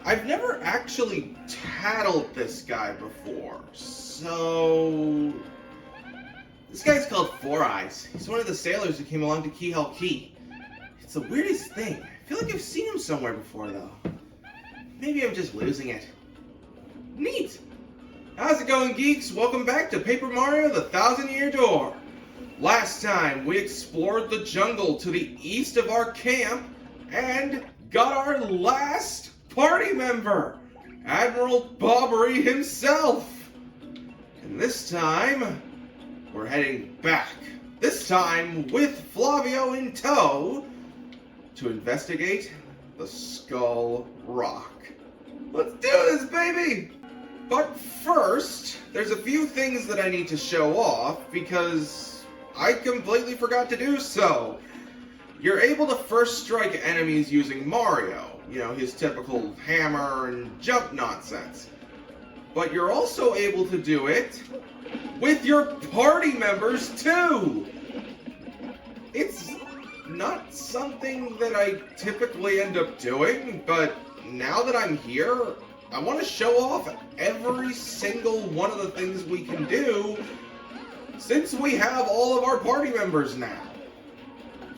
I've never actually tattled this guy before, so... This guy's called Four Eyes. He's one of the sailors who came along to Key Hell Key. It's the weirdest thing. I feel like I've seen him somewhere before, though. Maybe I'm just losing it. Neat! How's it going, geeks? Welcome back to Paper Mario: The Thousand-Year Door. Last time, we explored the jungle to the east of our camp and got our last party member, Admiral Bobbery himself. And this time, we're heading back. This time with Flavio in tow to investigate the Skull Rock. Let's do this, baby! But first, there's a few things that I need to show off because I completely forgot to do so. You're able to first strike enemies using Mario, you know, his typical hammer and jump nonsense. But you're also able to do it with your party members too! It's not something that I typically end up doing, but now that I'm here, I want to show off every single one of the things we can do since we have all of our party members now.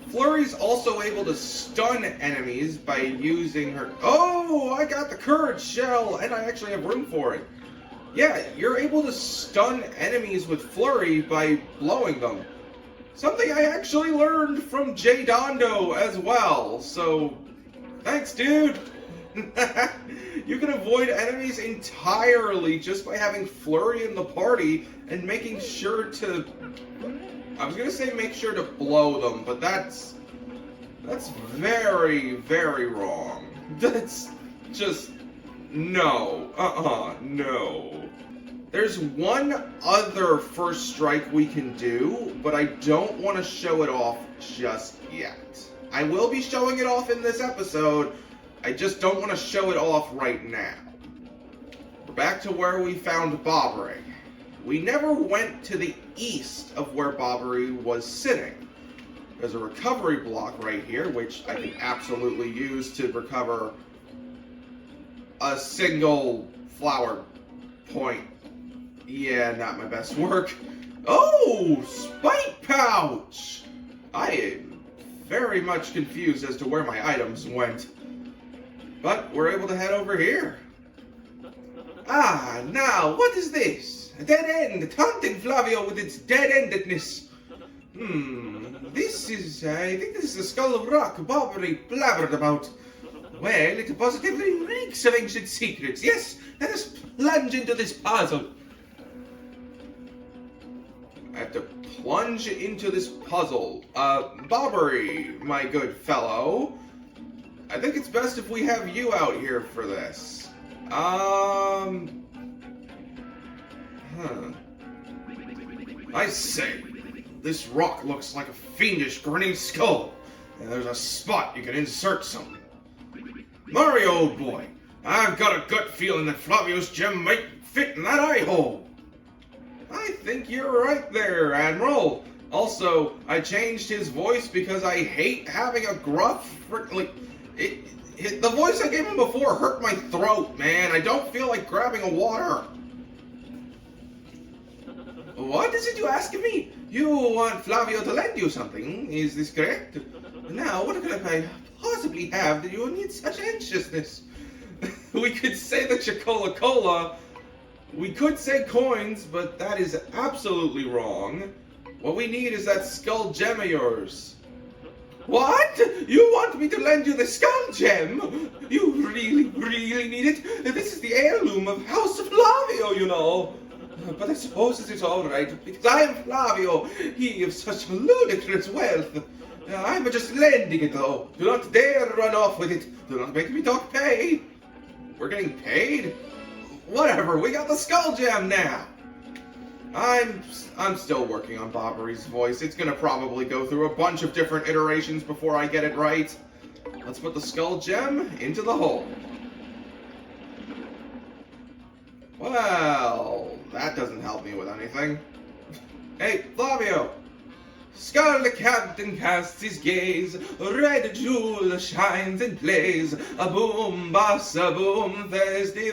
Flurry's also able to stun enemies by using her... Oh, I got the courage shell, and I actually have room for it. Yeah, you're able to stun enemies with Flurry by blowing them. Something I actually learned from J. Dondo as well, so thanks, dude. You can avoid enemies entirely just by having Flurry in the party and making sure to... I was gonna say make sure to blow them, but that's very, very wrong. That's just... no. No. There's one other first strike we can do, but I don't want to show it off just yet. I will be showing it off in this episode, I just don't want to show it off right now. We're back to where we found Bobbery. We never went to the east of where Bobbery was sitting. There's a recovery block right here, which I can absolutely use to recover a single flower point. Yeah, not my best work. Oh, Spike Pouch! I am very much confused as to where my items went. But we're able to head over here. Ah, now, what is this? A dead end, taunting Flavio with its dead-endedness. This is, I think this is the Skull of Rock Bobbery blabbered about. Well, it positively reeks of ancient secrets. Yes, let us plunge into this puzzle. I have to plunge into this puzzle. Bobbery, my good fellow. I think it's best if we have you out here for this. I say, this rock looks like a fiendish grinning skull, and there's a spot you can insert something. Mario, old boy, I've got a gut feeling that Flavio's gem might fit in that eye hole. I think you're right there, Admiral. Also, I changed his voice because I hate having a gruff, the voice I gave him before hurt my throat, man. I don't feel like grabbing a water. What is it you ask of me? You want Flavio to lend you something, is this correct? Now, what could I possibly have that you need such anxiousness? We could say the Chocola-Cola. We could say coins, but that is absolutely wrong. What we need is that skull gem of yours. What? You want me to lend you the skull gem? You really, really need it? This is the heirloom of House Flavio, you know. But I suppose it is all right, because I am Flavio, he of such ludicrous wealth. I'm just lending it, though. Do not dare run off with it. Do not make me talk pay. We're getting paid? Whatever, we got the skull gem now. I'm still working on Bobbery's voice. It's gonna probably go through a bunch of different iterations before I get it right. Let's put the skull gem into the hole. Well, that doesn't help me with anything. Hey, Flavio! Scarlet captain casts his gaze, red jewel shines and plays, a boom bass, a boom festival.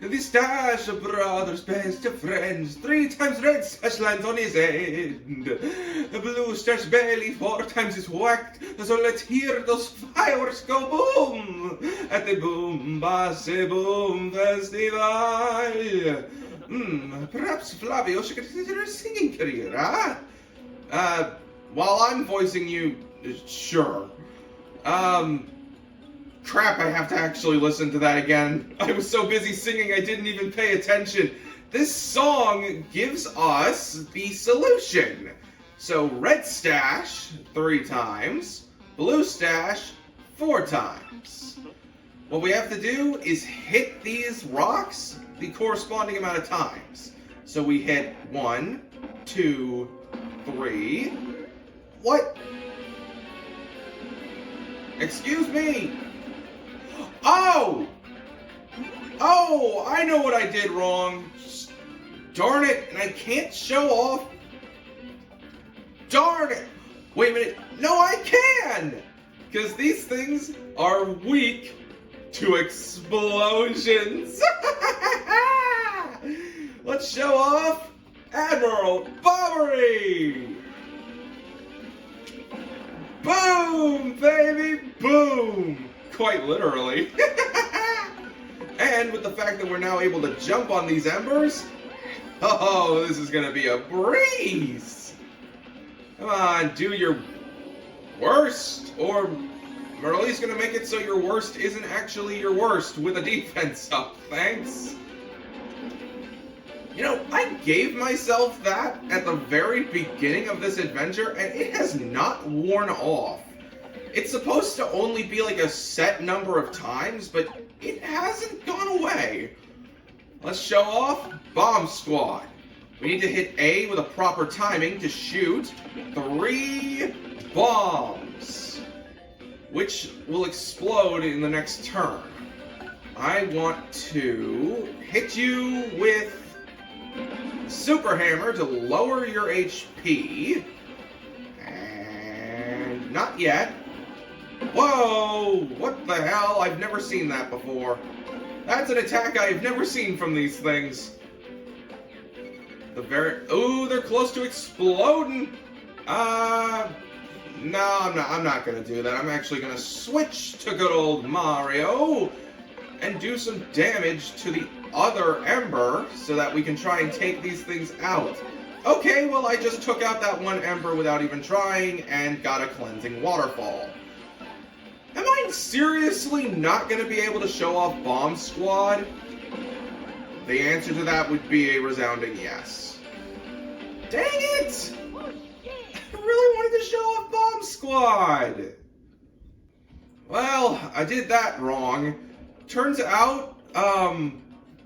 The stash of brothers, best of friends, 3 times red sash lands on his end. The blue stash belly 4 times is whacked, so let's hear those fireworks go boom at the boom bass, boom festival. Perhaps Flavio should consider a singing career, huh? While I'm voicing you, sure. Crap, I have to actually listen to that again. I was so busy singing I didn't even pay attention. This song gives us the solution. So, red stash 3 times, blue stash 4 times. What we have to do is hit these rocks the corresponding amount of times. So we hit 1, 2, 3. What? Excuse me. Oh! Oh, I know what I did wrong. Darn it, and I can't show off. Darn it. Wait a minute. No, I can! Because these things are weak to explosions. Let's show off Admiral Bobbery. Boom, baby, boom. Quite literally. And with the fact that we're now able to jump on these embers, oh, this is going to be a breeze. Come on, do your worst, or Merle's gonna make it so your worst isn't actually your worst with a defense up, thanks. You know, I gave myself that at the very beginning of this adventure, and it has not worn off. It's supposed to only be like a set number of times, but it hasn't gone away. Let's show off Bomb Squad. We need to hit A with a proper timing to shoot 3 bombs, which will explode in the next turn. I want to hit you with Super Hammer to lower your HP. And not yet. Whoa! What the hell? I've never seen that before. That's an attack I've never seen from these things. Ooh, they're close to exploding. No, I'm not gonna do that. I'm actually gonna switch to good old Mario and do some damage to the other ember so that we can try and take these things out. Okay, well, I just took out that one ember without even trying and got a cleansing waterfall. Am I seriously not gonna be able to show off Bomb Squad? The answer to that would be a resounding yes. Dang it! I really wanted to show off Bomb Squad! Well, I did that wrong. Turns out,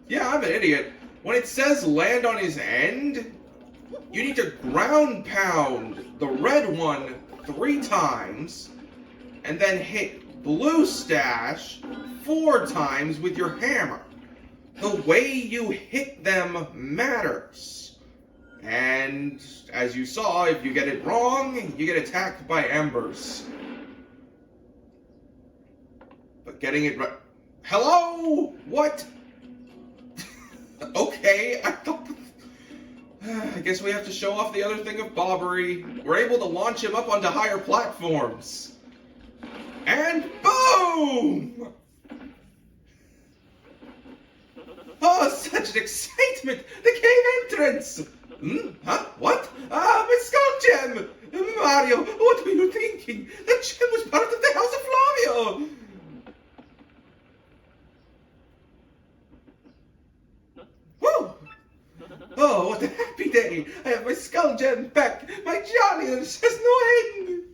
yeah, I'm an idiot. When it says land on his end, you need to ground pound the red one 3 times, and then hit blue stash 4 times with your hammer. The way you hit them matters. And as you saw, if you get it wrong, you get attacked by embers. But getting it right... Hello? What? Okay, I guess we have to show off the other thing of Bobbery. We're able to launch him up onto higher platforms. And boom! Oh, such an excitement! The cave entrance! Huh? What? My skull gem! Mario, what were you thinking? The gem was part of the House of Flavio! Woo! Oh, what a happy day! I have my skull gem back! My jolliness has no end!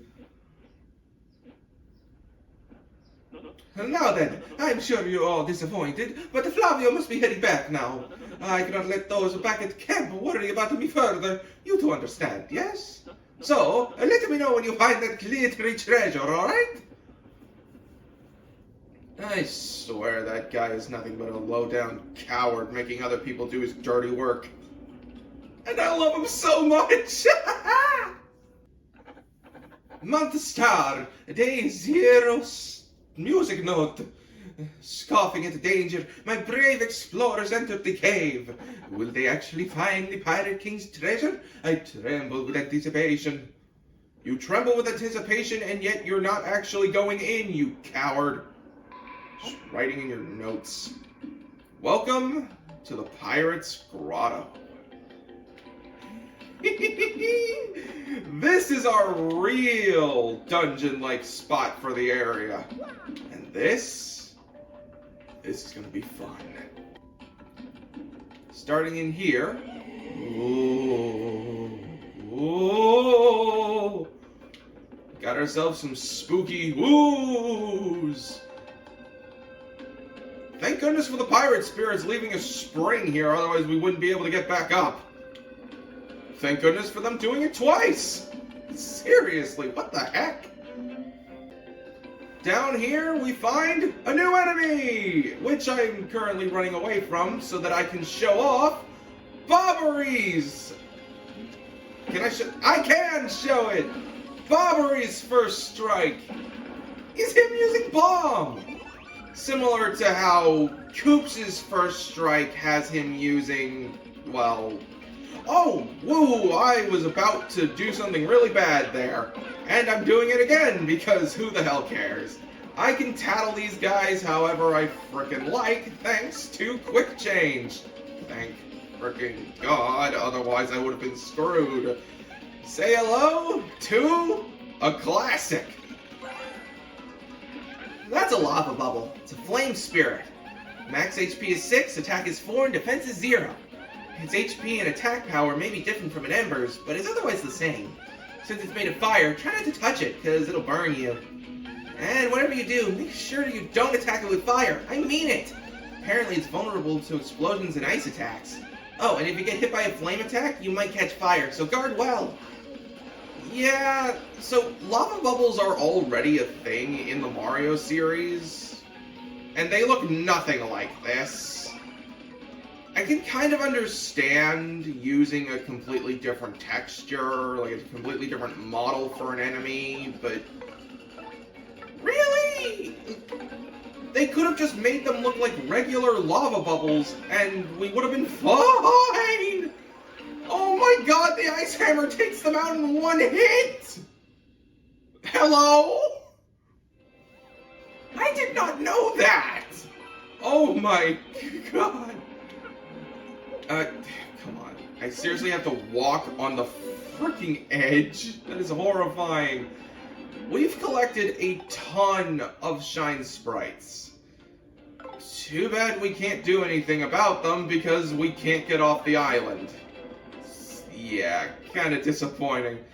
Now then, I'm sure you're all disappointed, but Flavio must be heading back now. I cannot let those back at camp worry about me further. You two understand, yes? So, let me know when you find that glittery treasure, alright? I swear that guy is nothing but a low-down coward making other people do his dirty work. And I love him so much! Month star, day zero, music note. Scoffing at danger, my brave explorers entered the cave. Will they actually find the Pirate King's treasure? I tremble with anticipation. You tremble with anticipation, and yet you're not actually going in, you coward. Just writing in your notes. Welcome to the Pirate's Grotto. This is our real dungeon-like spot for the area. And this is gonna be fun. Starting in here. Ooh. Got ourselves some spooky woos. Thank goodness for the pirate spirits leaving a spring here, otherwise we wouldn't be able to get back up. Thank goodness for them doing it twice! Seriously, what the heck? Down here we find a new enemy, which I'm currently running away from so that I can show off Bobbery's. I can show it! Bobbery's first strike is him using bomb! Similar to how Koops' first strike has him using, well... Oh, woo, I was about to do something really bad there. And I'm doing it again, because who the hell cares? I can tattle these guys however I frickin' like, thanks to Quick Change. Thank frickin' God, otherwise I would have been screwed. Say hello to a classic. That's a lava bubble. It's a flame spirit. Max HP is 6, attack is 4, and defense is 0. Its HP and attack power may be different from an ember's, but is otherwise the same. Since it's made of fire, try not to touch it, because it'll burn you. And whatever you do, make sure you don't attack it with fire. I mean it! Apparently it's vulnerable to explosions and ice attacks. Oh, and if you get hit by a flame attack, you might catch fire, so guard well. Yeah, so lava bubbles are already a thing in the Mario series, and they look nothing like this. I can kind of understand using a completely different texture, like a completely different model for an enemy, but really? They could have just made them look like regular lava bubbles, and we would have been fine! Oh my god, the ice hammer takes them out in one hit! Hello? I did not know that! Oh my god. Come on. I seriously have to walk on the freaking edge? That is horrifying. We've collected a ton of shine sprites. Too bad we can't do anything about them because we can't get off the island. Yeah, kind of disappointing.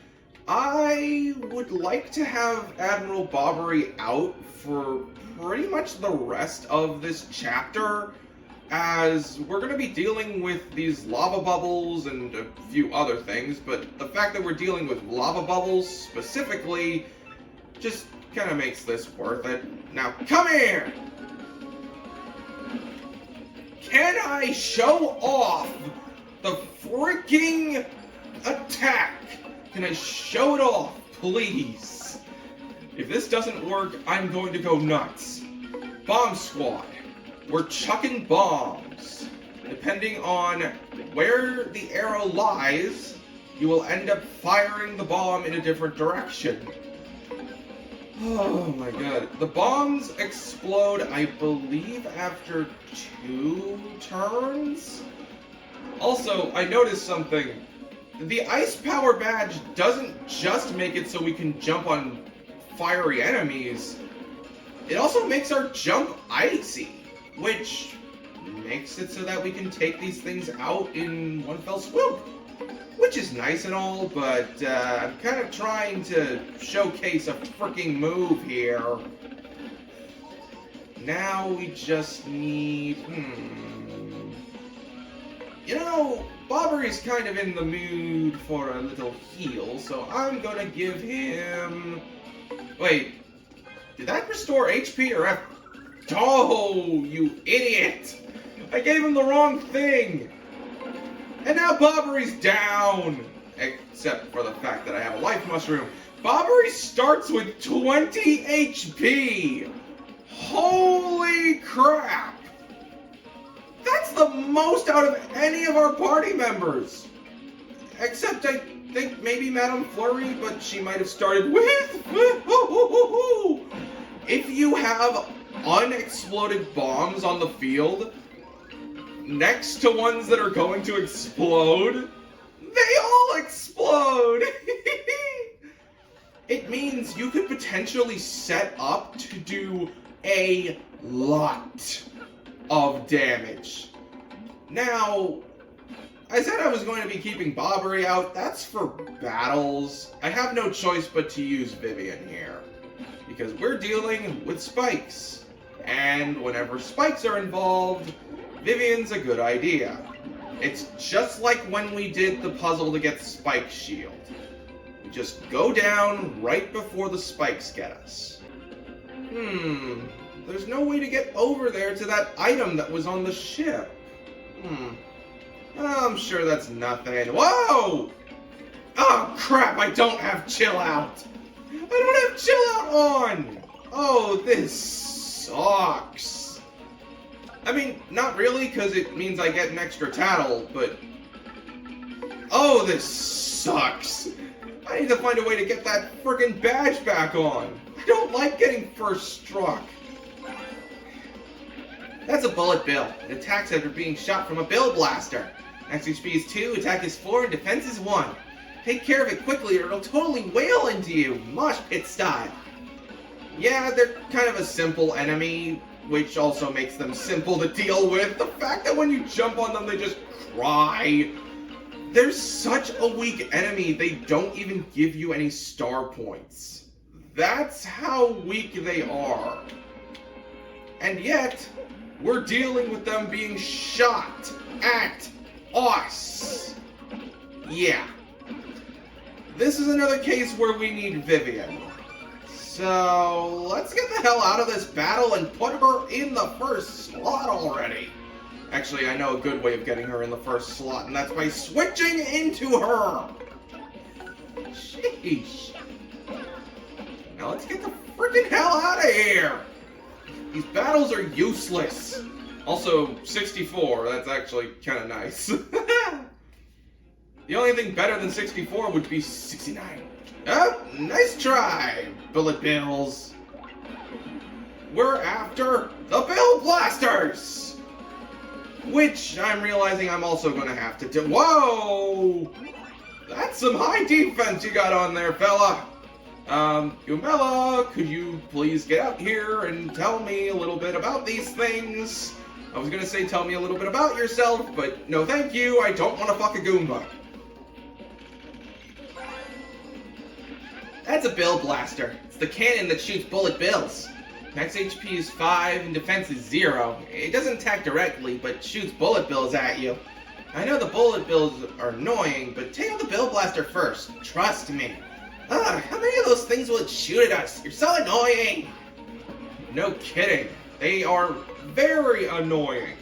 I would like to have Admiral Bobbery out for pretty much the rest of this chapter, as we're going to be dealing with these lava bubbles and a few other things, but the fact that we're dealing with lava bubbles specifically just kind of makes this worth it. Now, come here! Can I show off the freaking attack? Can I show it off, please? If this doesn't work, I'm going to go nuts. Bomb Squad. We're chucking bombs. Depending on where the arrow lies, you will end up firing the bomb in a different direction. Oh my god. The bombs explode, I believe, after 2 turns? Also, I noticed something. The ice power badge doesn't just make it so we can jump on fiery enemies. It also makes our jump icy, which makes it so that we can take these things out in one fell swoop. Which is nice and all, but I'm kind of trying to showcase a freaking move here. Now we just need... You know, Bobbery's kind of in the mood for a little heal, so I'm gonna give him... Wait, did that restore HP or F? Oh, you idiot! I gave him the wrong thing! And now Bobbery's down! Except for the fact that I have a life mushroom. Bobbery starts with 20 HP! Holy crap! That's the most out of any of our party members! Except I think maybe Madame Flurry, but she might have started with... If you have unexploded bombs on the field, next to ones that are going to explode, they all explode! It means you could potentially set up to do a lot of damage. Now, I said I was going to be keeping Bobbery out. That's for battles. I have no choice but to use Vivian here, because we're dealing with spikes. And whenever spikes are involved, Vivian's a good idea. It's just like when we did the puzzle to get Spike Shield. We just go down right before the spikes get us. There's no way to get over there to that item that was on the ship. I'm sure that's nothing. Whoa! Oh crap, I don't have chill out! I don't have chill out on! Oh, this sucks. I mean, not really, because it means I get an extra tattle, but... Oh, this sucks! I need to find a way to get that frickin' badge back on! I don't like getting first struck! That's a bullet bill. It attacks after being shot from a bill blaster. Max HP is 2, attack is 4, and defense is 1. Take care of it quickly or it'll totally wail into you, mosh pit style. Yeah, they're kind of a simple enemy, which also makes them simple to deal with. The fact that when you jump on them, they just cry. They're such a weak enemy, they don't even give you any star points. That's how weak they are. And yet, we're dealing with them being shot at us. Yeah. This is another case where we need Vivian. So, let's get the hell out of this battle and put her in the first slot already. Actually, I know a good way of getting her in the first slot, and that's by switching into her. Sheesh. Now let's get the freaking hell out of here. These battles are useless. Also, 64, that's actually kind of nice. The only thing better than 64 would be 69. Oh, nice try, bullet bills. We're after the Bill Blasters! Which I'm realizing I'm also going to have to do. Whoa! That's some high defense you got on there, fella. Gumella, could you please get out here and tell me a little bit about these things? I was gonna say tell me a little bit about yourself, but no thank you, I don't want to fuck a Goomba. That's a Bill Blaster. It's the cannon that shoots bullet bills. Max HP is 5 and defense is 0. It doesn't attack directly, but shoots bullet bills at you. I know the bullet bills are annoying, but take out the Bill Blaster first. Trust me. How many of those things will it shoot at us? You're so annoying! No kidding. They are very annoying.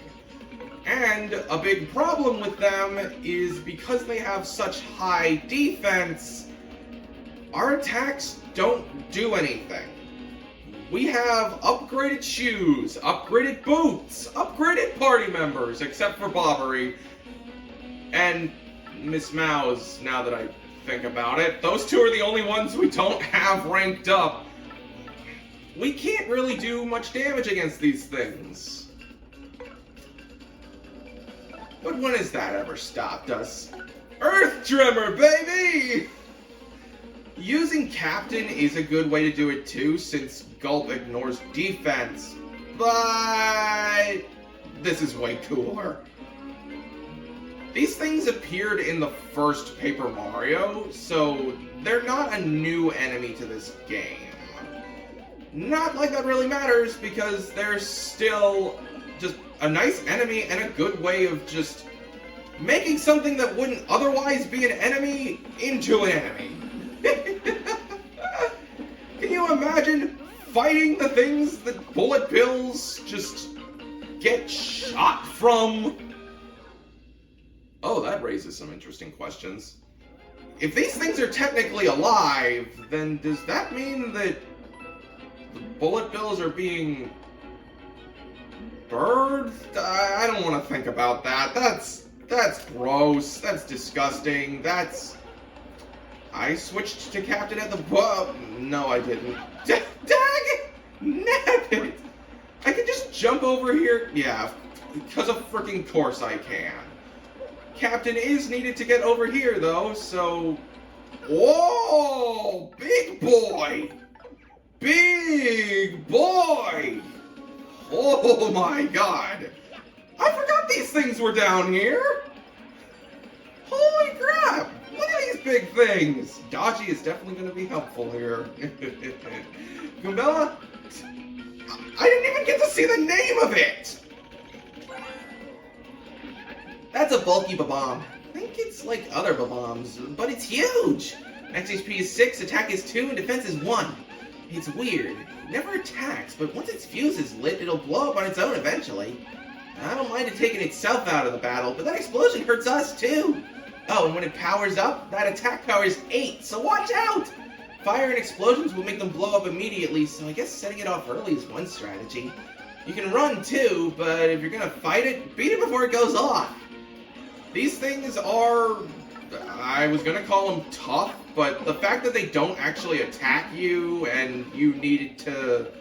And a big problem with them is because they have such high defense, our attacks don't do anything. We have upgraded shoes, upgraded boots, upgraded party members, except for Bobbery, and Miss Mouse, now that I think about it. Those two are the only ones we don't have ranked up. We can't really do much damage against these things. But when has that ever stopped us? Earth Tremor, baby! Using Captain is a good way to do it too, since Gulp ignores defense. But this is way cooler. These things appeared in the first Paper Mario, so they're not a new enemy to this game. Not like that really matters, because they're still just a nice enemy and a good way of just making something that wouldn't otherwise be an enemy into an enemy. Can you imagine fighting the things that bullet bills just get shot from? Oh, that raises some interesting questions. If these things are technically alive, then does that mean that the bullet bills are being birthed? I don't want to think about that. That's gross. That's disgusting. I switched to captain at the no, I didn't. Dag it! Nabbit! I can just jump over here. Yeah, because of freaking course I can. Captain is needed to get over here, though, so... Whoa! Big boy! Big boy! Oh my god! I forgot these things were down here! Holy crap! Look at these big things! Dodgy is definitely going to be helpful here. Goombella? I didn't even get to see the name of it! That's a bulky Bob-omb. I think it's like other Bob-ombs, but it's huge! Max HP is 6, attack is 2, and defense is 1. It's weird. It never attacks, but once its fuse is lit, it'll blow up on its own eventually. I don't mind it taking itself out of the battle, but that explosion hurts us too! Oh, and when it powers up, that attack power is 8, so watch out! Fire and explosions will make them blow up immediately, so I guess setting it off early is one strategy. You can run too, but if you're gonna fight it, beat it before it goes off. These things are... I was gonna call them tough, but the fact that they don't actually attack you and you needed to...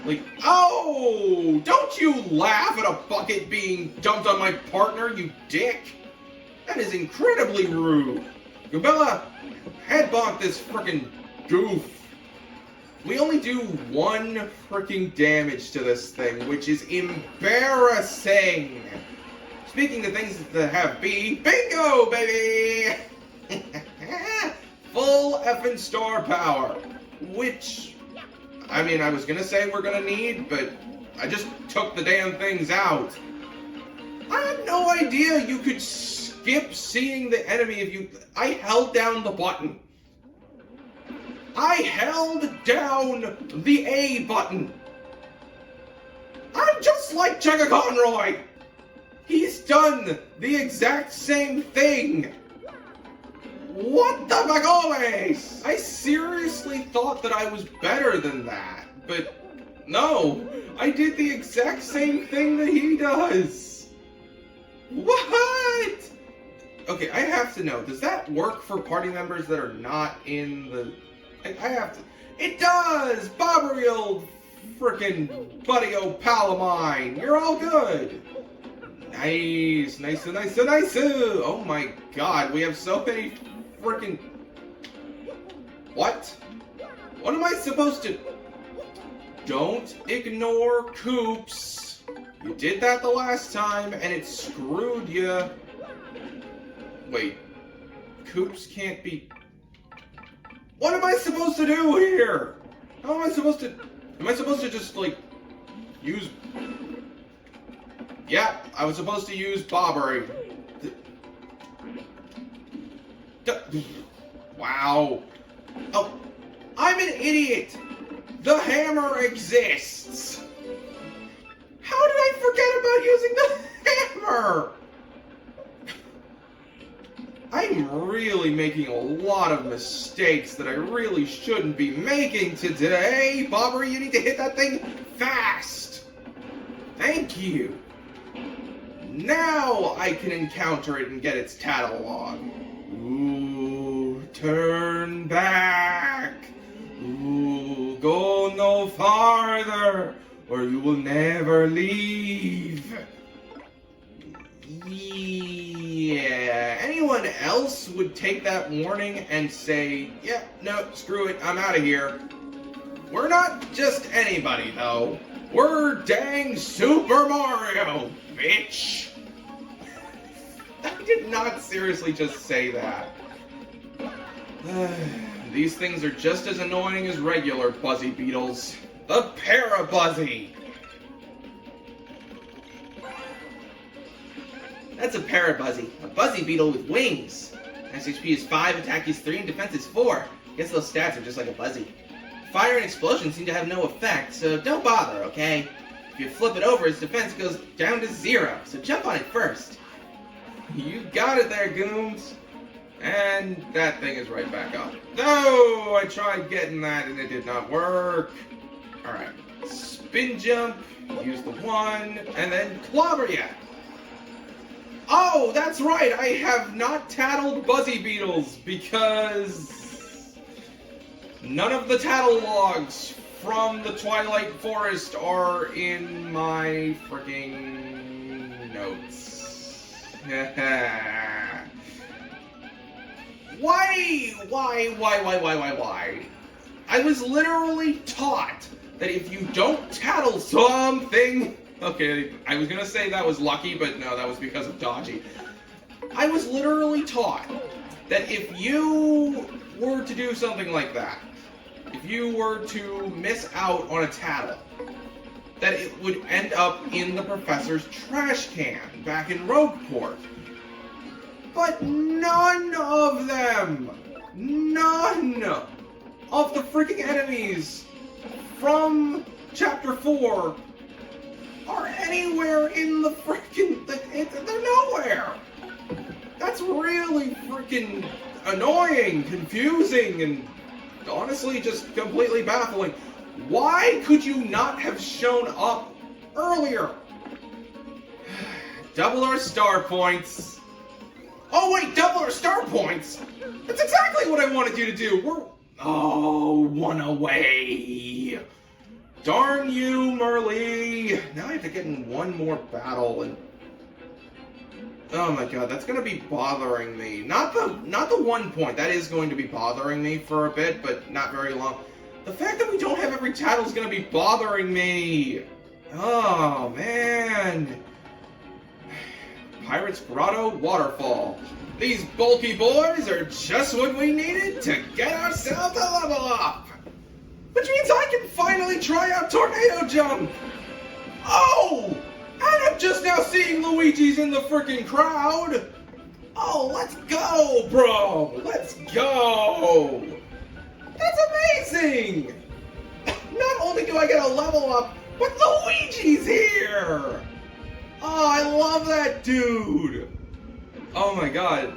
Like, oh! Don't you laugh at a bucket being dumped on my partner, you dick! That is incredibly rude. Goombella, head bonk this frickin' goof. We only do 1 fricking damage to this thing, which is embarrassing. Speaking of things that have B, bingo, baby! Full effing star power, which, I mean, I was gonna say we're gonna need, but I just took the damn things out. I had no idea you could skip seeing the enemy if you... I held down the button. I held down the A button. I'm just like Chugga Conroy. He's done the exact same thing. What the fuck always? I seriously thought that I was better than that, but no, I did the exact same thing that he does. What? Okay, I have to know, does that work for party members that are not in the... I have to... It does! Bobbery old frickin' buddy-o pal of mine! You're all good! Nice, nice, nice, nice! Oh my god, we have so many frickin'... What? What am I supposed to... Don't ignore Coops. You did that the last time, and it screwed you. Wait. Coops can't be... What am I supposed to do here? How am I supposed to... Am I supposed to just, like, use... Yeah, I was supposed to use Bobbery. Wow. Oh, I'm an idiot. The hammer exists. How did I forget about using the hammer? I'm really making a lot of mistakes that I really shouldn't be making today. Bobbery, you need to hit that thing fast. Thank you. Now I can encounter it and get its tattle log. Ooh, turn back. Ooh, go no farther, or you will never leave. Yeah, anyone else would take that warning and say, yeah, no, screw it, I'm out of here. We're not just anybody, though. We're dang Super Mario, bitch. I did not seriously just say that. These things are just as annoying as regular Buzzy Beetles. The Parabuzzy! That's a Parabuzzy, a Buzzy Beetle with wings. Max HP is 5, attack is 3, and defense is 4. Guess those stats are just like a Buzzy. Fire and explosion seem to have no effect, so don't bother, okay? If you flip it over, its defense goes down to 0, so jump on it first. You got it there, Goons. And that thing is right back up. No, I tried getting that and it did not work. Alright, spin jump, use the 1, and then clobber ya. Oh, that's right, I have not tattled Buzzy Beetles because none of the tattle logs from the Twilight Forest are in my freaking notes. Why? I was literally taught that if you don't tattle something... Okay, I was gonna say that was lucky, but no, that was because of dodgy. I was literally taught that if you were to do something like that, if you were to miss out on a tattle, that it would end up in the professor's trash can back in Rogueport. But none of them, none of the freaking enemies from Chapter 4 are anywhere in the freaking... They're nowhere! That's really freaking annoying, confusing, and honestly just completely baffling. Why could you not have shown up earlier? Double our star points. Oh wait, double our star points? That's exactly what I wanted you to do. Oh, 1 away. Darn you, Merlee. Now I have to get in one more battle and... Oh my god, that's gonna be bothering me. Not the 1 point. That is going to be bothering me for a bit, but not very long. The fact that we don't have every title is gonna be bothering me. Oh man. Pirate's Grotto Waterfall. These bulky boys are just what we needed to get ourselves a level up. Which means I can finally try out Tornado Jump. Oh! And I'm just now seeing Luigi's in the freaking crowd. Oh, let's go, bro. Let's go. That's amazing. Not only do I get a level up, but Luigi's here. Oh, I love that dude. Oh my god.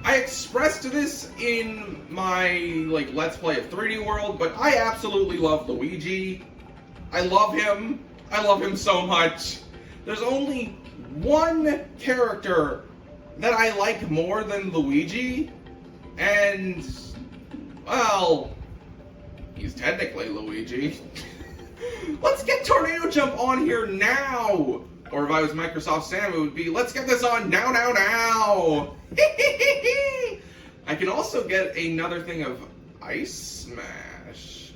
I expressed this in my Let's Play of 3D World, but I absolutely love Luigi. I love him. I love him so much. There's only one character that I like more than Luigi, and well, he's technically Luigi. Let's get Tornado Jump on here now! Or if I was Microsoft Sam, it would be, let's get this on now! I can also get another thing of Ice Smash.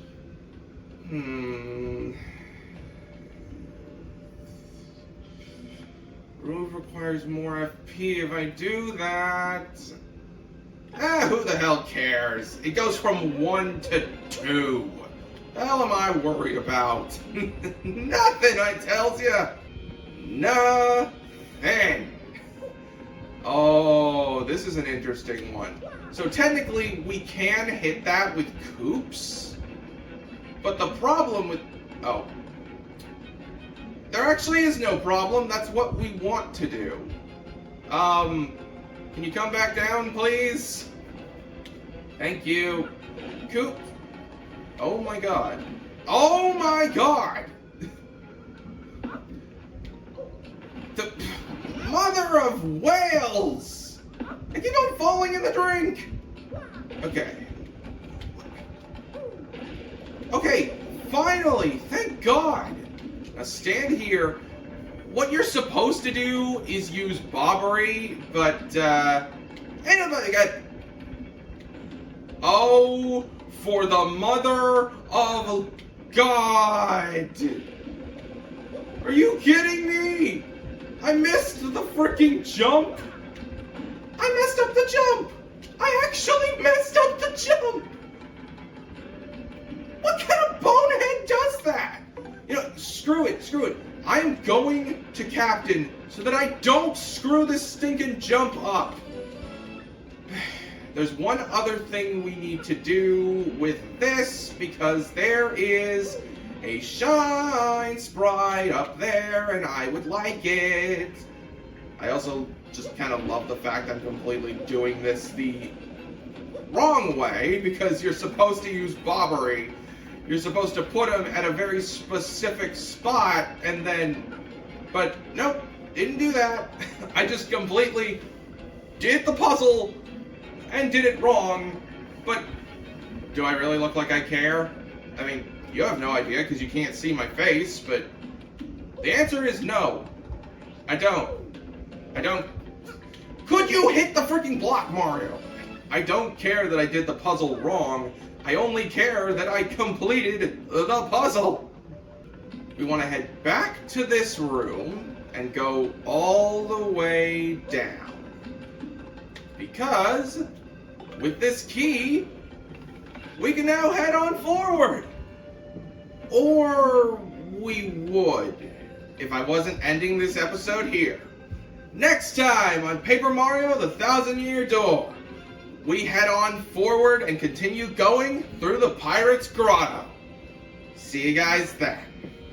Groove requires more FP if I do that. Who the hell cares? It goes from 1 to 2. The hell am I worried about? Nothing, I tells ya. Nothing. Oh, this is an interesting one. So technically, we can hit that with Koops. But the problem with... Oh. There actually is no problem. That's what we want to do. Can you come back down, please? Thank you. Coop. Oh my god. Oh my god! The mother of whales! I keep on falling in the drink! Okay. Okay, finally! Thank god! Now stand here. What you're supposed to do is use Bobbery, but, ain't nobody got... Oh, for the mother of God! Are you kidding me? I missed the freaking jump! I messed up the jump! I actually messed up the jump! What kind of bonehead does that? You know, screw it. I'm going to Captain so that I don't screw this stinking jump up. There's one other thing we need to do with this, because there is a shine sprite up there, and I would like it. I also just kind of love the fact I'm completely doing this the wrong way, because you're supposed to use Bobbery. You're supposed to put him at a very specific spot, and then... But, nope, didn't do that. I just completely did the puzzle and did it wrong. But, do I really look like I care? I mean, you have no idea because you can't see my face, but the answer is no. I don't. Could you hit the freaking block, Mario? I don't care that I did the puzzle wrong. I only care that I completed the puzzle. We want to head back to this room and go all the way down. Because with this key, we can now head on forward. Or we would, if I wasn't ending this episode here. Next time on Paper Mario: The Thousand-Year Door, we head on forward and continue going through the Pirate's Grotto. See you guys then.